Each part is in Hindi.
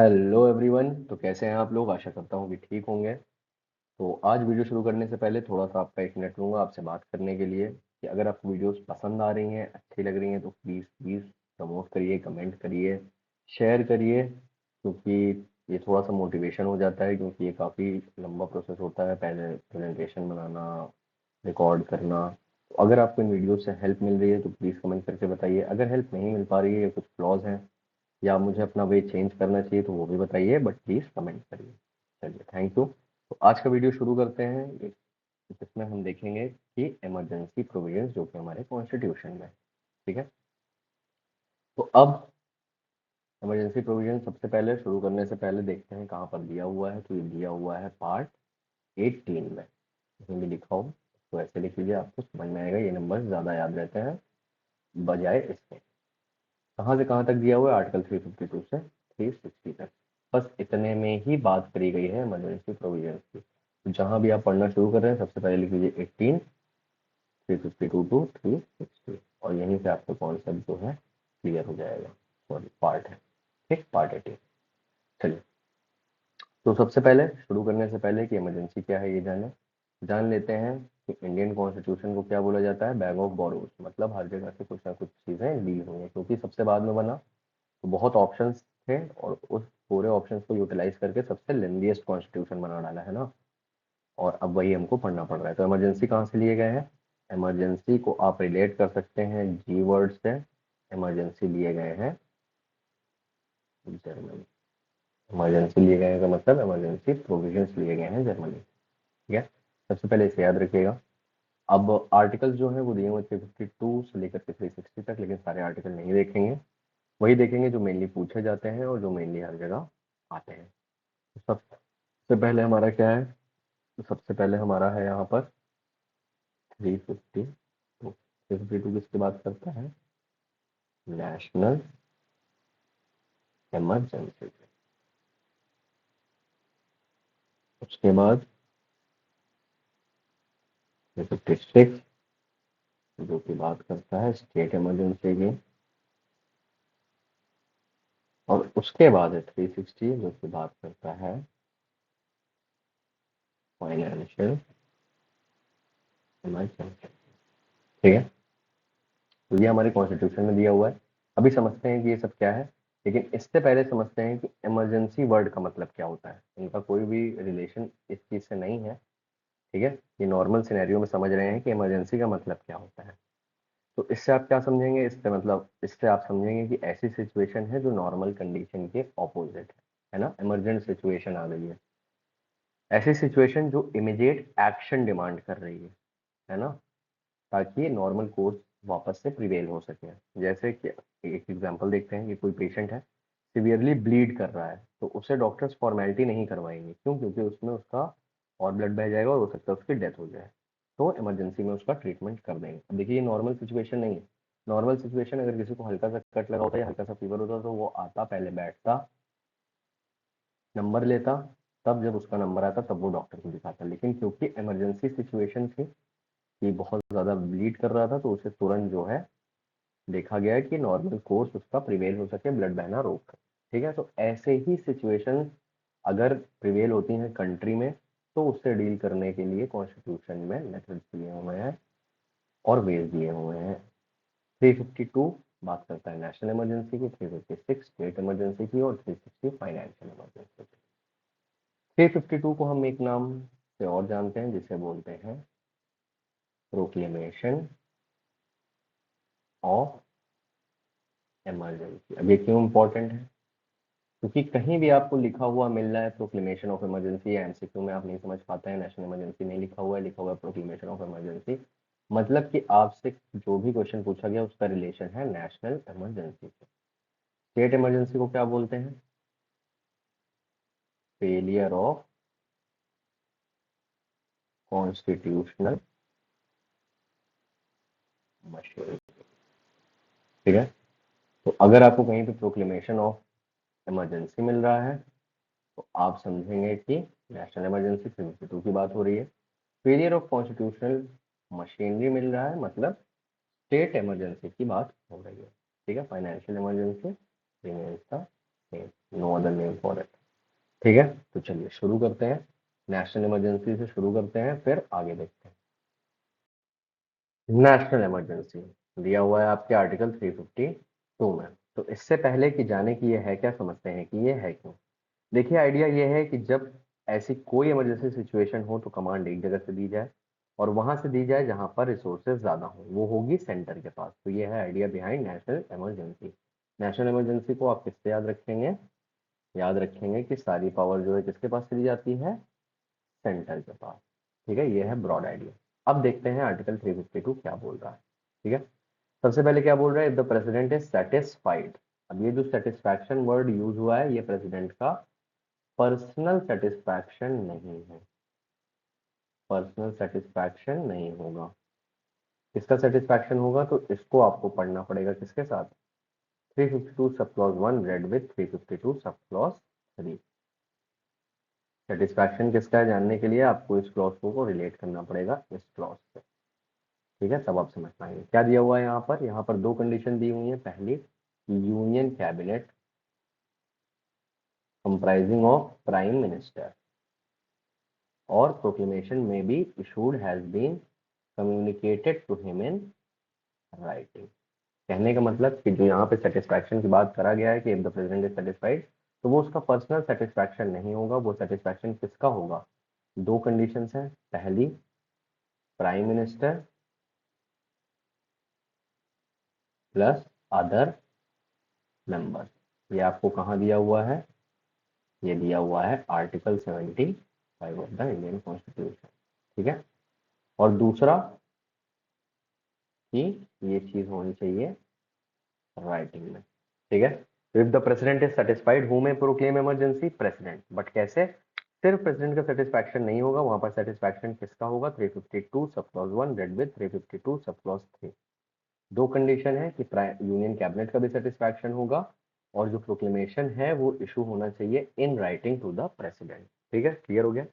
Hello everyone. तो कैसे हैं आप लोग? आशा करता हूँ कि ठीक होंगे। तो आज वीडियो शुरू करने से पहले थोड़ा सा आपका एक मिनट लूँगा आपसे बात करने के लिए कि अगर आपको वीडियोस पसंद आ रही हैं, अच्छी लग रही हैं, तो प्लीज़ प्लीज़ प्रमोट करिए, कमेंट करिए, शेयर करिए, क्योंकि ये थोड़ा सा मोटिवेशन हो जाता है, क्योंकि ये काफ़ी लंबा प्रोसेस होता है, पहले प्रेजेंटेशन बनाना, रिकॉर्ड करना। तो अगर आपको इन वीडियो से हेल्प मिल रही है तो प्लीज़ कमेंट करके बताइए। अगर हेल्प नहीं मिल पा रही है या कुछ फ्लॉज हैं या मुझे अपना वे चेंज करना चाहिए तो वो भी बताइए, बट प्लीज़ कमेंट करिए। चलिए, थैंक यू। तो आज का वीडियो शुरू करते हैं, जिसमें हम देखेंगे कि इमरजेंसी प्रोविजंस जो कि हमारे कॉन्स्टिट्यूशन में है। ठीक है। तो अब इमरजेंसी प्रोविजन सबसे पहले शुरू करने से पहले देखते हैं कहाँ पर दिया हुआ है। तो ये दिया हुआ है पार्ट 18 में। इसमें भी लिखा हो तो ऐसे लिख लीजिए, आपको समझ में आएगा, ये नंबर ज़्यादा याद रहते हैं बजाय इसके। कहाँ से कहाँ तक दिया हुआ है? आर्टिकल 352 से 360 तक। बस इतने में ही बात करी गई है इमरजेंसी प्रोविजन की। तो जहाँ भी आप पढ़ना शुरू कर रहे हैं सबसे पहले लिख लीजिए 18, 352 टू 360, और यहीं से आपका कॉन्सेप्ट जो है क्लियर हो जाएगा। सॉरी, पार्ट है, ठीक, पार्ट 18। चलिए, तो सबसे पहले शुरू करने से पहले कि इमरजेंसी क्या है ये जान लेते हैं कि इंडियन कॉन्स्टिट्यूशन को क्या बोला जाता है। बैग ऑफ बोरोज, मतलब हर जगह से कुछ ना कुछ चीज़ें ली हुई हैं, क्योंकि सबसे बाद में बना तो बहुत ऑप्शंस थे, और उस पूरे ऑप्शंस को यूटिलाइज करके सबसे लेंदीएस्ट कॉन्स्टिट्यूशन बना डाला है ना। और अब वही हमको पढ़ना पड़ रहा है। तो इमरजेंसी कहाँ से लिए गए हैं? इमरजेंसी को आप रिलेट कर सकते हैं जी वर्ड से। इमरजेंसी लिए गए हैं जर्मनी। इमरजेंसी लिए गए हैं का मतलब इमरजेंसी प्रोविजंस लिए गए हैं जर्मनी। ठीक है, सबसे पहले इसे याद रखिएगा। अब आर्टिकल्स जो है वो दिए हुए 352 से लेकर के 360 तक, लेकिन सारे आर्टिकल नहीं देखेंगे, वही देखेंगे जो मेनली पूछे जाते हैं और जो मेनली हर जगह आते हैं। तो सबसे पहले हमारा क्या है? तो सबसे पहले हमारा है यहाँ पर 352। 352 किसकी बात करता है? National emergency. उसके बाद 356 जो कि बात करता है स्टेट इमरजेंसी की, और उसके बाद है 360 जो कि बात करता है फाइनेंशियल इमरजेंसी। ठीक है, तो ये हमारे कॉन्स्टिट्यूशन में दिया हुआ है। अभी समझते हैं कि ये सब क्या है, लेकिन इससे पहले समझते हैं कि इमरजेंसी वर्ड का मतलब क्या होता है। इनका कोई भी रिलेशन इस चीज़ से नहीं है। ठीक है, ये नॉर्मल सिनेरियो में समझ रहे हैं कि इमरजेंसी का मतलब क्या होता है। तो इससे आप क्या समझेंगे? इससे मतलब इससे आप समझेंगे कि ऐसी सिचुएशन है जो नॉर्मल कंडीशन के ऑपोजिट है ना। इमरजेंट सिचुएशन आ गई है, ऐसी सिचुएशन जो इमीडिएट एक्शन डिमांड कर रही है ना, ताकि नॉर्मल कोर्स वापस से प्रिवेल हो सके। जैसे कि एक एग्जांपल देखते हैं कि कोई पेशेंट है, सिवियरली ब्लीड कर रहा है, तो उसे डॉक्टर्स फॉर्मेलिटी नहीं करवाएंगे। क्यों? क्योंकि उसमें उसका और ब्लड बह जाएगा और हो सकता है उसकी डेथ हो जाए। तो इमरजेंसी में उसका ट्रीटमेंट कर देंगे। अब देखिए, ये नॉर्मल सिचुएशन नहीं है। नॉर्मल सिचुएशन अगर किसी को हल्का सा कट लगा होता है या हल्का सा फीवर होता तो वो आता, पहले बैठता, नंबर लेता, तब जब उसका नंबर आता तब वो डॉक्टर को दिखाता। लेकिन क्योंकि इमरजेंसी सिचुएशन थी, ये बहुत ज़्यादा ब्लीड कर रहा था, तो उसे तुरंत जो है देखा गया है कि नॉर्मल कोर्स उसका प्रिवेल हो सके, ब्लड बहना रोक कर। ठीक है, तो ऐसे ही सिचुएशन अगर प्रिवेल होती हैं कंट्री में, तो उससे डील करने के लिए कॉन्स्टिट्यूशन में मेथड्स दिए हुए हैं और वेज दिए हुए हैं। 352 बात करता है नेशनल इमरजेंसी की, 356 स्टेट इमरजेंसी की, और 360 फाइनेंशियल इमरजेंसी की। 352 को हम एक नाम से और जानते हैं जिसे बोलते हैं प्रोक्लेमेशन ऑफ इमरजेंसी। अब ये क्यों इंपॉर्टेंट है? क्योंकि कहीं भी आपको लिखा हुआ मिल रहा है प्रोक्लेमेशन ऑफ इमरजेंसी, या एमसीक्यू में आप नहीं समझ पाते हैं नेशनल इमरजेंसी नहीं लिखा हुआ है, लिखा हुआ है प्रोक्लेमेशन ऑफ इमरजेंसी, मतलब कि आपसे जो भी क्वेश्चन पूछा गया उसका रिलेशन है नेशनल इमरजेंसी से। स्टेट इमरजेंसी को क्या बोलते हैं? Failure of constitutional machinery. ठीक है, तो अगर आपको कहीं पे प्रोक्लेमेशन ऑफ इमरजेंसी मिल रहा है तो आप समझेंगे कि नेशनल इमरजेंसी 352 की बात हो रही है। फेलियर ऑफ कॉन्स्टिट्यूशनल मशीनरी मिल रहा है, मतलब स्टेट इमरजेंसी की बात हो रही है। ठीक है, financial emergency remains the no other name for it. ठीक है, तो चलिए शुरू करते हैं। नेशनल इमरजेंसी से शुरू करते हैं, फिर आगे देखते हैं। नेशनल इमरजेंसी दिया हुआ है आपके आर्टिकल 352 में। तो इससे पहले कि जाने की ये है क्या, समझते हैं कि ये है क्यों। देखिए, आइडिया ये है कि जब ऐसी कोई इमरजेंसी सिचुएशन हो तो कमांड एक जगह से दी जाए और वहां से दी जाए जहां पर रिसोर्सेज ज्यादा हो, वो होगी सेंटर के पास। तो ये है idea behind national emergency. National emergency को आप किससे याद रखेंगे? याद रखेंगे कि सारी पावर जो है किसके पास चली जाती है? सेंटर के पास। ठीक है, ये है ब्रॉड आइडिया। अब देखते हैं आर्टिकल 352 क्या बोल रहा है। ठीक है, सबसे पहले क्या बोल रहा है? If the president is satisfied. अब ये जो सेटिस्फैक्शन वर्ड यूज हुआ है, ये प्रेसिडेंट का पर्सनल सेटिस्फैक्शन नहीं है। पर्सनल सेटिस्फैक्शन नहीं होगा। किसका सेटिस्फैक्शन होगा? तो इसको आपको पढ़ना पड़ेगा किसके साथ? 352 sub clause 1 red with 352 sub clause 3। Satisfaction किसका है जानने के लिए आपको इस क्लॉज को रिलेट करना पड़ेगा इस क्लॉज से। ठीक है, तब आप समझ पाएंगे क्या दिया हुआ है यहाँ पर। यहाँ पर दो कंडीशन दी हुई है। पहली, union cabinet comprising of prime minister और प्रोक्लेमेशन में be issued has been communicated to him in writing. कहने का मतलब कि जो यहाँ पे सेटिस्फैक्शन की बात करा गया है कि if the president is satisfied, तो वो उसका पर्सनल सेटिस्फैक्शन नहीं होगा। वो सेटिस्फैक्शन किसका होगा? दो कंडीशंस हैं। पहली, prime minister plus other member. ये आपको कहाँ दिया हुआ है? ये दिया हुआ है article 75 of the Indian constitution. ठीक है, और दूसरा कि ये चीज होनी चाहिए राइटिंग में। ठीक है, if the president is satisfied who may proclaim emergency? President. But कैसे? सिर्फ प्रेसिडेंट का सेटिस्फैक्शन नहीं होगा, वहां पर सेटिस्फैक्शन किसका होगा? 352 sub clause 1 read with 352 sub clause 3। दो कंडीशन है कि यूनियन कैबिनेट का भी सेटिस्फैक्शन होगा और जो प्रोक्लेमेशन है वो इशू होना चाहिए in writing to the president. ठीक है, क्लियर हो गया।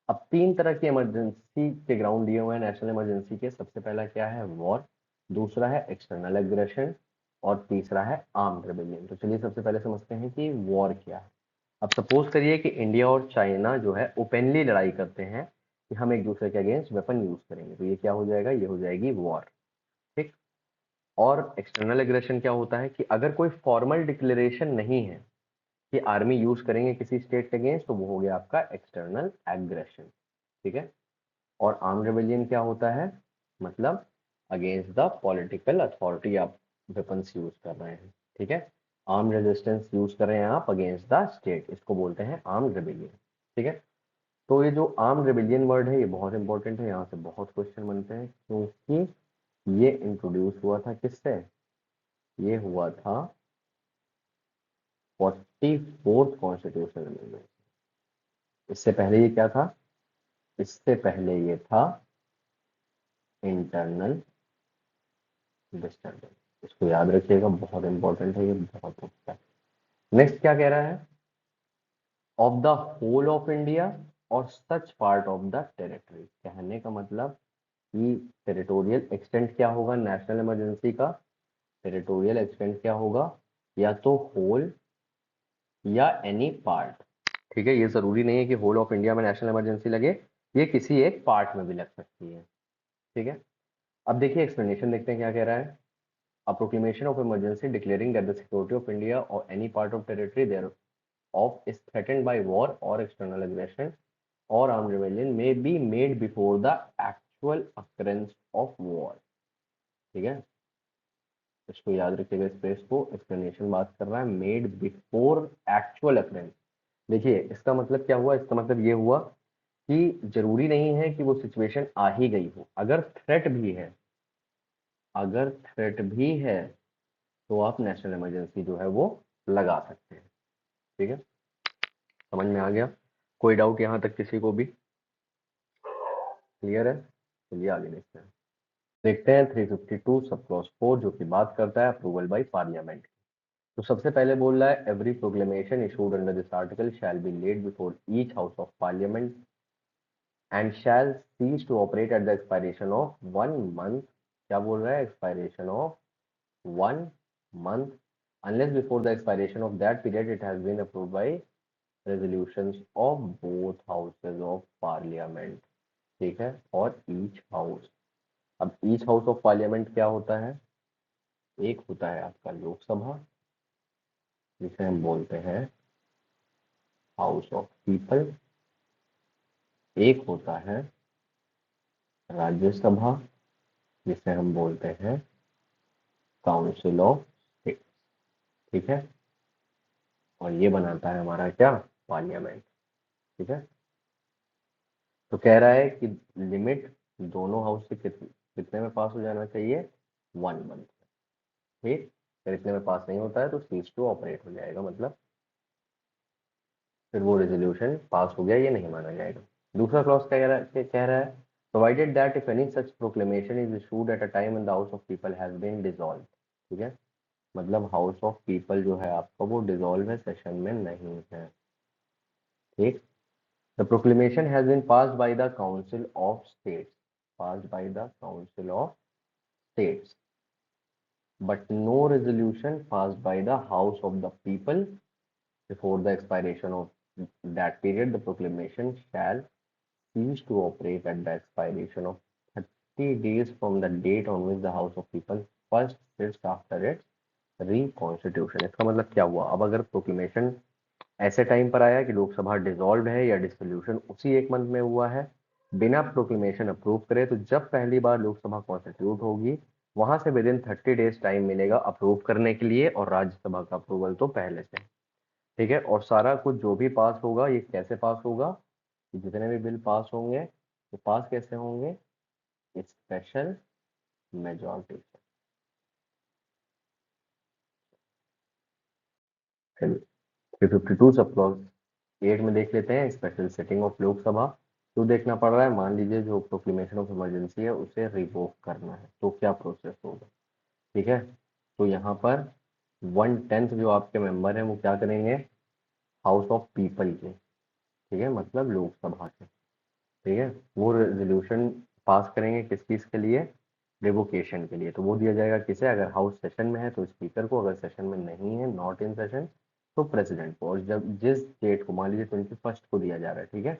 अब तीन तरह की इमरजेंसी के ग्राउंड दिए हुए हैं नेशनल इमरजेंसी के। सबसे पहला क्या है? वॉर। दूसरा है एक्सटर्नल एग्रेशन और तीसरा है आर्म्ड रेबेलियन। तो चलिए सबसे पहले समझते हैं कि वॉर क्या है। अब सपोज करिए कि इंडिया और चाइना जो है ओपनली लड़ाई करते हैं कि हम एक दूसरे के अगेंस्ट वेपन यूज करेंगे, तो ये क्या हो जाएगा? ये हो जाएगी वॉर। ठीक। और एक्सटर्नल एग्रेशन क्या होता है कि अगर कोई फॉर्मल डिक्लेरेशन नहीं है कि आर्मी यूज करेंगे किसी स्टेट के अगेंस्ट, तो वो हो गया आपका एक्सटर्नल एग्रेशन। ठीक है, और आर्म रेबेलियन क्या होता है? मतलब अगेंस्ट द पॉलिटिकल अथॉरिटी आप वेपन्स यूज कर रहे हैं। ठीक है, आर्म रेजिस्टेंस यूज कर रहे हैं आप अगेंस्ट द स्टेट, इसको बोलते हैं आर्म रेबेलियन। ठीक है, तो ये जो आर्म रेबेलियन वर्ड है ये बहुत इंपॉर्टेंट है, यहाँ से बहुत क्वेश्चन बनते हैं क्योंकि ये इंट्रोड्यूस हुआ था किससे? ये हुआ था 44th कॉन्स्टिट्यूशनल अमेंडमेंट। इससे पहले ये क्या था? इससे पहले ये था इंटरनल डिस्टर्बेंस। इसको याद रखिएगा, बहुत इंपॉर्टेंट है ये, बहुत अच्छा है। नेक्स्ट क्या कह रहा है? Of the whole of India और such part of the territory. कहने का मतलब कि टेरिटोरियल एक्सटेंट क्या होगा नेशनल इमरजेंसी का? टेरिटोरियल एक्सटेंट क्या होगा? या तो होल या एनी पार्ट। ठीक है, ये जरूरी नहीं है कि होल ऑफ इंडिया में नेशनल इमरजेंसी लगे, ये किसी एक पार्ट में भी लग सकती है। ठीक है, अब देखिए एक्सप्लेनेशन देखते हैं क्या कह रहा है। A proclamation of emergency declaring that the security of India or any part of territory thereof is threatened by war or external aggression or armed rebellion may be made before the actual occurrence of war। ठीक है, इसको याद रखिएगा, स्पेस को। एक्सप्लेनेशन बात कर रहा है मेड बिफोर एक्चुअल अकरेंस। देखिए इसका मतलब क्या हुआ? इसका मतलब ये हुआ कि जरूरी नहीं है कि वो सिचुएशन आ ही गई हो। अगर थ्रेट भी है, अगर थ्रेट भी है तो आप नेशनल इमरजेंसी जो है वो लगा सकते हैं। ठीक है, समझ में आ गया? कोई डाउट यहाँ तक किसी को भी? क्लियर है? चलिए आगे देखते हैं। देखते हैं 352 सब क्लॉज 4 जो कि बात करता है अप्रूवल बाय पार्लियामेंट। तो सबसे पहले बोल रहा है every proclamation issued under this article shall be laid before each house of parliament and shall cease to operate at the expiration of 1 month. क्या बोल रहा है? Expiration of 1 month unless before the expiration of that period it has been approved by resolutions of both houses of parliament, ठीक है, और ईच हाउस। अब ईच हाउस ऑफ पार्लियामेंट क्या होता है? एक होता है आपका लोकसभा, जिसे हम बोलते हैं हाउस ऑफ पीपल, एक होता है राज्यसभा, जिसे हम बोलते हैं काउंसिल ऑफ स्टेट, ठीक है, और ये बनाता है हमारा क्या? पार्लियामेंट, ठीक है। तो कह रहा है कि लिमिट दोनों हाउस से कितने में पास हो जाना चाहिए? 1 मंथ, ठीक। अगर इतने में पास नहीं होता है तो सीज टू ऑपरेट हो जाएगा, मतलब फिर वो रेजोल्यूशन पास हो गया, ये नहीं माना जाएगा। दूसरा क्लॉज कह रहा है provided that if any such proclamation is issued at a time when the house of people has been dissolve, ठीक है, मतलब हाउस ऑफ पीपल जो है आपका वो डिसॉल्व है, सेशन में नहीं है, ठीक। The proclamation has been passed by the council of states, passed by the council of states, but no resolution passed by the house of the people before the expiration of that period, the proclamation shall cease to operate at the expiration of 30 days from the date on which the House of People first sits after its reconstitution. इसका मतलब क्या हुआ? अब अगर प्रोक्लेमेशन ऐसे टाइम पर आया कि लोकसभा डिसॉल्व है या डिसोल्यूशन उसी 1 मंथ में हुआ है, बिना प्रोक्लेमेशन अप्रूव करे, तो जब पहली बार लोकसभा कॉन्स्टिट्यूट होगी वहां से विद इन 30 डेज टाइम मिलेगा अप्रूव करने के लिए, और राज्यसभा का अप्रूवल तो पहले से, ठीक है। और सारा कुछ जो भी पास होगा ये कैसे पास होगा? जितने भी बिल पास होंगे वो पास कैसे होंगे? स्पेशल मेजॉरिटी से। 352 सब क्लॉज 8 में देख लेते हैं, स्पेशल सेटिंग ऑफ लोकसभा। तो देखना पड़ रहा है, मान लीजिए जो प्रोक्लेमेशन ऑफ इमरजेंसी है उसे रिवोक करना है, तो क्या प्रोसेस होगा, ठीक है। तो यहाँ पर 1/10 जो आपके मेंबर हैं वो क्या करेंगे? हाउस ऑफ पीपल के, ठीक है, मतलब लोकसभा के, ठीक है, वो रेजोल्यूशन पास करेंगे किस चीज के लिए? रिवोकेशन के लिए। तो वो दिया जाएगा किसे? अगर हाउस सेशन में है तो स्पीकर को, अगर सेशन में नहीं है, नॉट इन सेशन, तो प्रेसिडेंट को। और जब जिस डेट को, मान लीजिए 21 को दिया जा रहा है, ठीक है,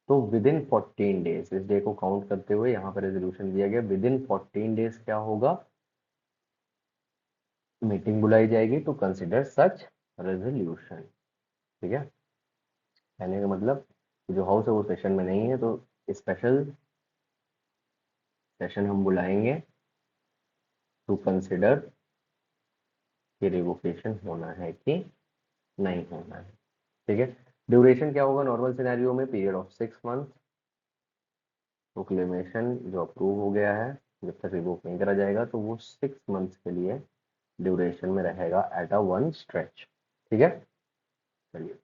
तो विद इन 14 डेज, इस डे को काउंट करते हुए यहाँ पर रेजोल्यूशन दिया गया, विद इन 14 डेज क्या होगा? मीटिंग बुलाई जाएगी टू कंसिडर सच रेजोल्यूशन, ठीक है। कहने का मतलब जो हाउस है वो सेशन में नहीं है तो स्पेशल सेशन हम बुलाएंगे टू कंसिडर कि रिवोकेशन होना है कि नहीं होना है, ठीक है। ड्यूरेशन क्या होगा नॉर्मल सिनेरियो में? Period of 6 month. प्रोक्लेमेशन जो अप्रूव हो गया है जब तक रिवोक नहीं करा जाएगा तो वो 6 मंथ के लिए ड्यूरेशन में रहेगा एट अ वन स्ट्रेच, ठीक है। चलिए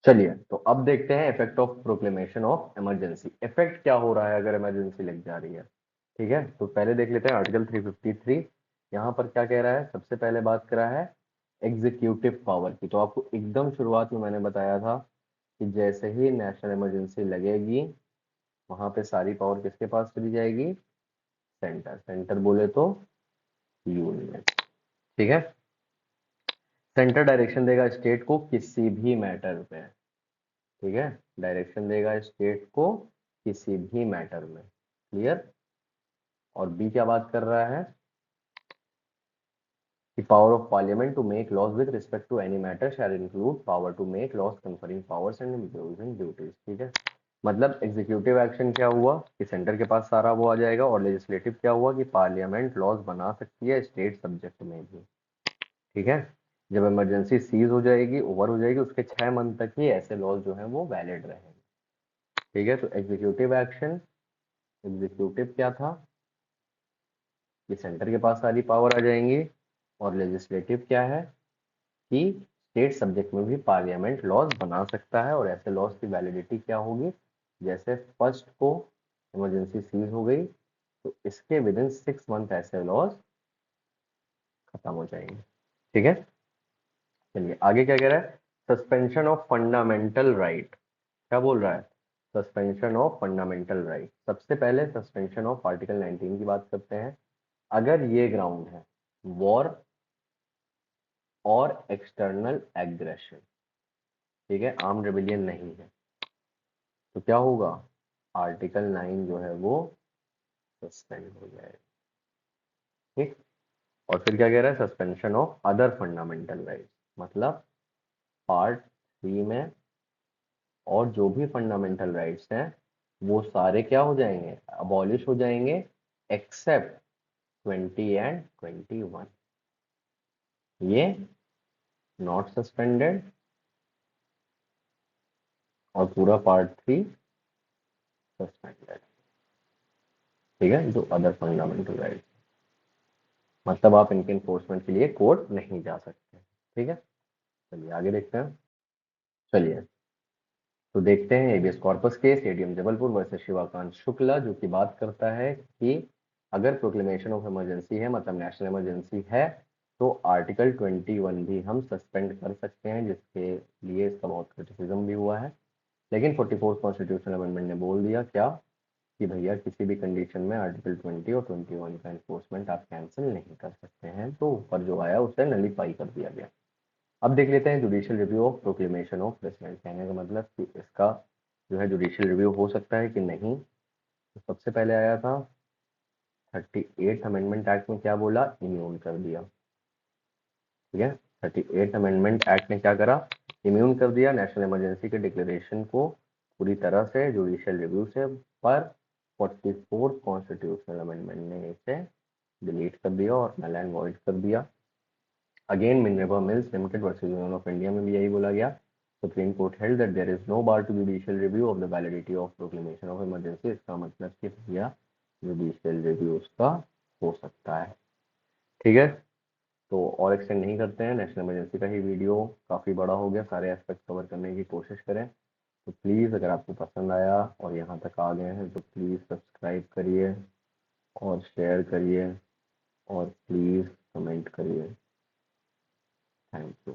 चलिए तो अब देखते हैं effect of proclamation of emergency. Effect क्या हो रहा है अगर इमरजेंसी लग जा रही है, ठीक है। तो पहले देख लेते हैं आर्टिकल 353। यहाँ पर क्या कह रहा है? सबसे पहले बात करा है एग्जीक्यूटिव पावर की। तो आपको एकदम शुरुआत में मैंने बताया था कि जैसे ही नेशनल इमरजेंसी लगेगी वहां पे सारी पावर किसके पास चली जाएगी? सेंटर। सेंटर बोले तो यूनियन, ठीक है। सेंटर डायरेक्शन देगा स्टेट को किसी भी मैटर पे, ठीक है, डायरेक्शन देगा स्टेट को किसी भी मैटर में, क्लियर। और बी क्या बात कर रहा है कि power of parliament to make laws with respect to any matter shall include power to make laws conferring powers and imposing duties, ठीक है। मतलब एग्जीक्यूटिव एक्शन क्या हुआ कि सेंटर के पास सारा वो आ जाएगा, और लेजिस्लेटिव क्या हुआ कि पार्लियामेंट लॉज बना सकती है स्टेट सब्जेक्ट में भी, ठीक है। जब इमरजेंसी सीज हो जाएगी, ओवर हो जाएगी, उसके 6 मंथ तक ही ऐसे लॉज जो है वो वैलिड रहेंगे, ठीक है। तो एग्जीक्यूटिव एक्शन, एग्जीक्यूटिव क्या था कि सेंटर के पास सारी पावर आ जाएंगी, और लेजिस्लेटिव क्या है कि स्टेट सब्जेक्ट में भी पार्लियामेंट लॉज बना सकता है, और ऐसे लॉज की वैलिडिटी क्या होगी? जैसे फर्स्ट को इमरजेंसी सीज हो गई तो इसके विद इन 6 मंथ ऐसे लॉज खत्म हो जाएंगे, ठीक है। चलिए आगे क्या कह रहा है? Suspension of fundamental right. क्या बोल रहा है? Suspension of fundamental right. सबसे पहले सस्पेंशन ऑफ आर्टिकल 19 की बात करते हैं। अगर ये ग्राउंड है वॉर और एक्सटर्नल एग्रेशन, ठीक है, आर्म्ड रेबेलियन नहीं है, तो क्या होगा, आर्टिकल 9 जो है वो सस्पेंड हो जाएगा। ठीक, और फिर क्या कह रहा है, suspension of other fundamental rights, मतलब पार्ट 3 में और जो भी फंडामेंटल राइट्स हैं वो सारे क्या हो जाएंगे, अबॉलिश हो जाएंगे, एक्सेप्ट 20 एंड 21, ये नॉट सस्पेंडेड, और पूरा पार्ट 3 सस्पेंडेड। ठीक है, जो अदर फंडामेंटल राइट्स, मतलब आप इनके इन्फोर्समेंट के लिए कोर्ट नहीं जा सकते। ठीक है, चलिए आगे देखते हैं। चलिए तो देखते हैं habeas corpus case ADM Jabalpur versus Shivakant Shukla, जो कि बात करता है कि अगर प्रोक्लेमेशन ऑफ इमरजेंसी है, मतलब नेशनल इमरजेंसी है, तो आर्टिकल 21 भी हम सस्पेंड कर सकते हैं, जिसके लिए इसका बहुत क्रिटिसिज्म भी हुआ है। लेकिन 44 कॉन्स्टिट्यूशनल अमेंडमेंट ने बोल दिया क्या, कि भैया किसी भी कंडीशन में आर्टिकल 20 और 21 का एनफोर्समेंट आप कैंसिल नहीं कर सकते हैं, तो ऊपर जो आया उसे नलीफाई कर दिया गया। अब देख लेते हैं judicial review of proclamation of president, कहने का मतलब कि इसका जो है जुडिशियल रिव्यू हो सकता है कि नहीं। तो सबसे पहले आया था 38 अमेंडमेंट एक्ट में क्या बोला, इम्यून कर दिया। ठीक है, 38 अमेंडमेंट एक्ट ने क्या करा, इम्यून कर दिया नेशनल इमरजेंसी के डिक्लेरेशन को पूरी तरह से जुडिशियल रिव्यू से, पर 44th कॉन्स्टिट्यूशनल अमेंडमेंट ने इसे डिलीट कर दिया और नल एंड वॉइड कर दिया। Again Minerva Mills Limited versus Union of India में भी यही बोला गया, Supreme Court held that there is no bar to judicial review of the validity of proclamation of emergency. इसका मतलब कि भैया जुडिशियल रिव्यू उसका हो सकता है। ठीक है, तो और एक्सटेंड नहीं करते हैं, नेशनल इमरजेंसी का ही वीडियो काफ़ी बड़ा हो गया, सारे एस्पेक्ट कवर करने की कोशिश करें। तो प्लीज़ अगर आपको पसंद आया और यहाँ तक आ गए हैं तो प्लीज़ सब्सक्राइब करिए और शेयर करिए और प्लीज़ कमेंट करिए। Thank you.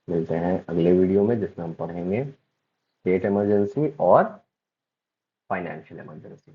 मिलते हैं अगले वीडियो में जिसमें हम पढ़ेंगे स्टेट इमरजेंसी और फाइनेंशियल इमरजेंसी।